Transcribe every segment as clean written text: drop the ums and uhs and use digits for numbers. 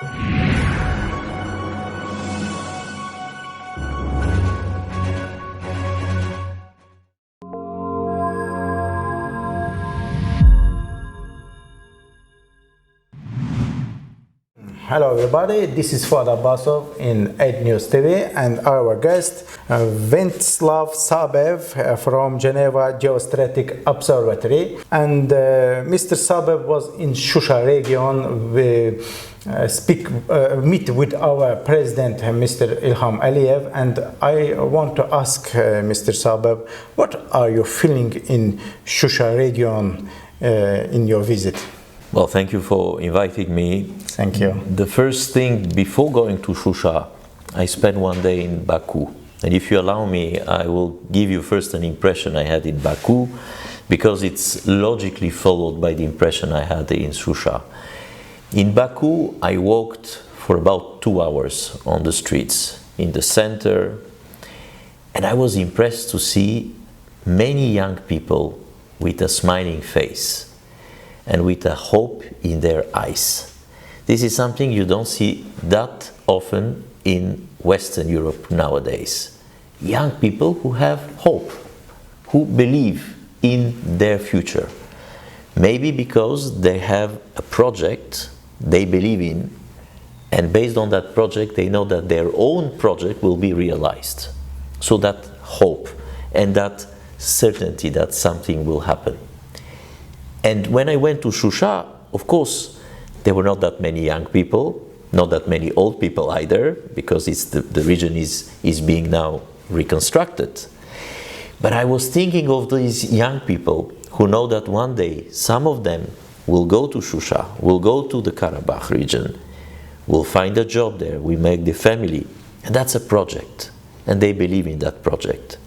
Hello everybody, this is Fuad Abbasov in EDnews TV and our guest Ventzeslav Sabev from Ceneva Geostrategic Observatory, and Mr. Sabev was in Shusha region. We meet with our president Mr. Ilham Aliyev, and I want to ask Mr. Sabev, what are you feeling in Shusha region in your visit? Well, thank you for inviting me. Thank you. The first thing, before going to Shusha, I spent one day in Baku. And if you allow me, I will give you first an impression I had in Baku, because it's logically followed by the impression I had in Shusha. In Baku, I walked for about 2 hours on the streets in the center, and I was impressed to see many young people with a smiling face and with a hope in their eyes. This is something you don't see that often in Western Europe nowadays. Young people who have hope, who believe in their future. Maybe because they have a project they believe in, and based on that project they know that their own project will be realized. So that hope and that certainty that something will happen. And when I went to Shusha, of course, there were not that many young people, not that many old people either, because the region is being now reconstructed. But I was thinking of these young people who know that one day some of them will go to Shusha, will go to the Karabakh region, will find a job there, will make the family. And that's a project, and they believe in that project.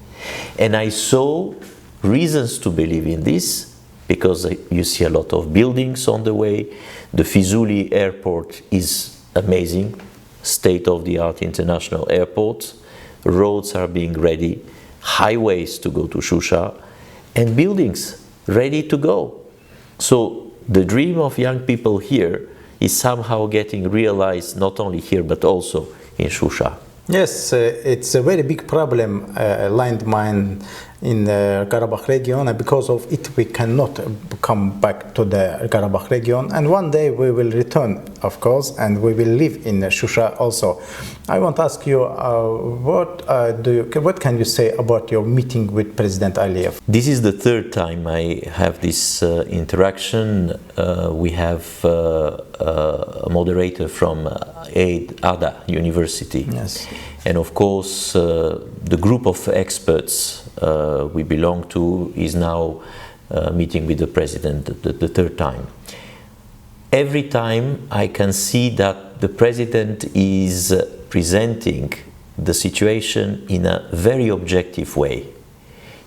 And I saw reasons to believe in this, because you see a lot of buildings on the way. The Fizuli airport is amazing, state-of-the-art international airport. Roads are being ready, highways to go to Shusha, and buildings ready to go. So the dream of young people here is somehow getting realized not only here but also in Shusha. Yes, it's a very big problem, landmine in the Karabakh region, and because of it we cannot come back to the Karabakh region, and one day we will return, of course, and we will live in Shusha also. I want to ask you, what can you say about your meeting with President Aliyev? This is the third time I have this interaction. We have a moderator from Ada University. Yes. And of course, the group of experts we belong to is now meeting with the president the third time. Every time I can see that the president is presenting the situation in a very objective way.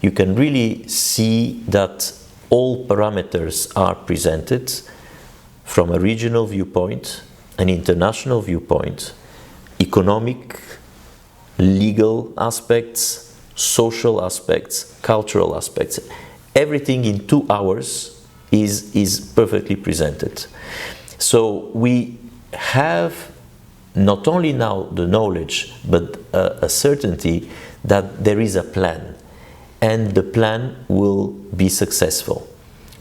You can really see that all parameters are presented from a regional viewpoint, an international viewpoint, economic, legal aspects, social aspects, cultural aspects. Everything in 2 hours is perfectly presented. So we have not only now the knowledge, but a certainty that there is a plan, and the plan will be successful,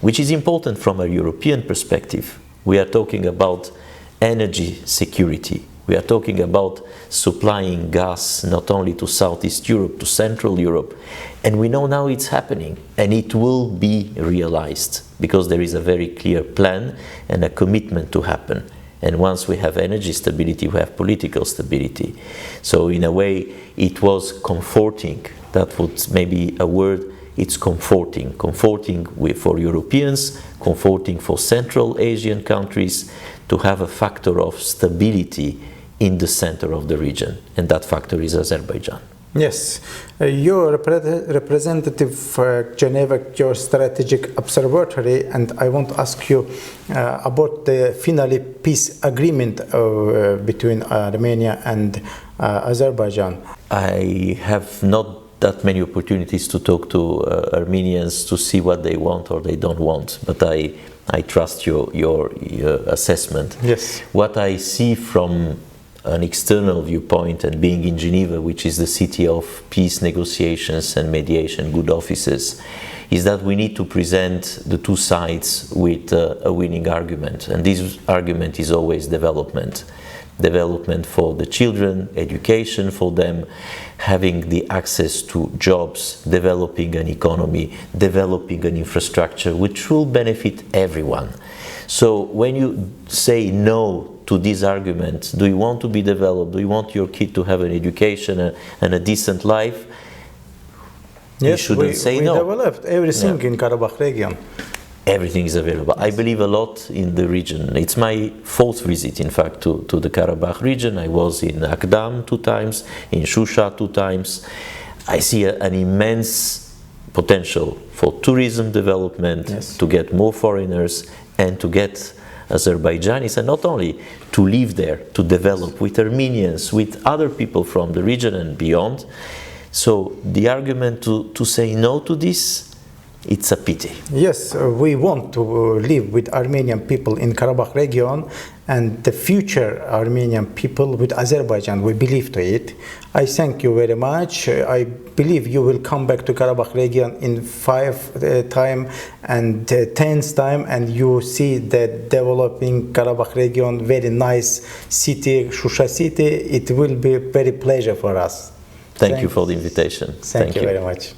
which is important from a European perspective. We are talking about energy security. We are talking about supplying gas not only to Southeast Europe, to Central Europe. And we know now it's happening, and it will be realized, because there is a very clear plan and a commitment to happen. And once we have energy stability, we have political stability. So in a way, it was comforting. That was maybe a word. It's comforting. Comforting for Europeans, comforting for Central Asian countries, to have a factor of stability in the center of the region, and that factor is Azerbaijan. Yes, you're a representative for Ceneva Geostrategic Observatory, and I want to ask you about the finally peace agreement between Armenia and Azerbaijan. I have not that many opportunities to talk to Armenians to see what they want or they don't want, but I trust your assessment. Yes. What I see from an external viewpoint and being in Geneva, which is the city of peace negotiations and mediation, good offices, is that we need to present the two sides with a winning argument. And this argument is always development. Development for the children, education for them, having the access to jobs, developing an economy, developing an infrastructure which will benefit everyone. So when you say no to this argument, do you want to be developed, do you want your kid to have an education and a decent life? Yes, you shouldn't say no. We developed everything in Karabakh region. Everything is available. I believe a lot in the region. It's my fourth visit, in fact, to the Karabakh region. I was in Akdam 2 times, in Shusha 2 times. I see an immense potential for tourism development, yes, to get more foreigners and to get Azerbaijanis, and not only to live there, to develop with Armenians, with other people from the region and beyond. So the argument to say no to this, it's a pity. Yes, we want to live with Armenian people in Karabakh region and the future Armenian people with Azerbaijan. We believe to it. I thank you very much. I believe you will come back to Karabakh region in 5th time and 10th time, and you see the developing Karabakh region, very nice city, Shusha city. It will be very pleasure for us. Thank you for the invitation. Thank you very much.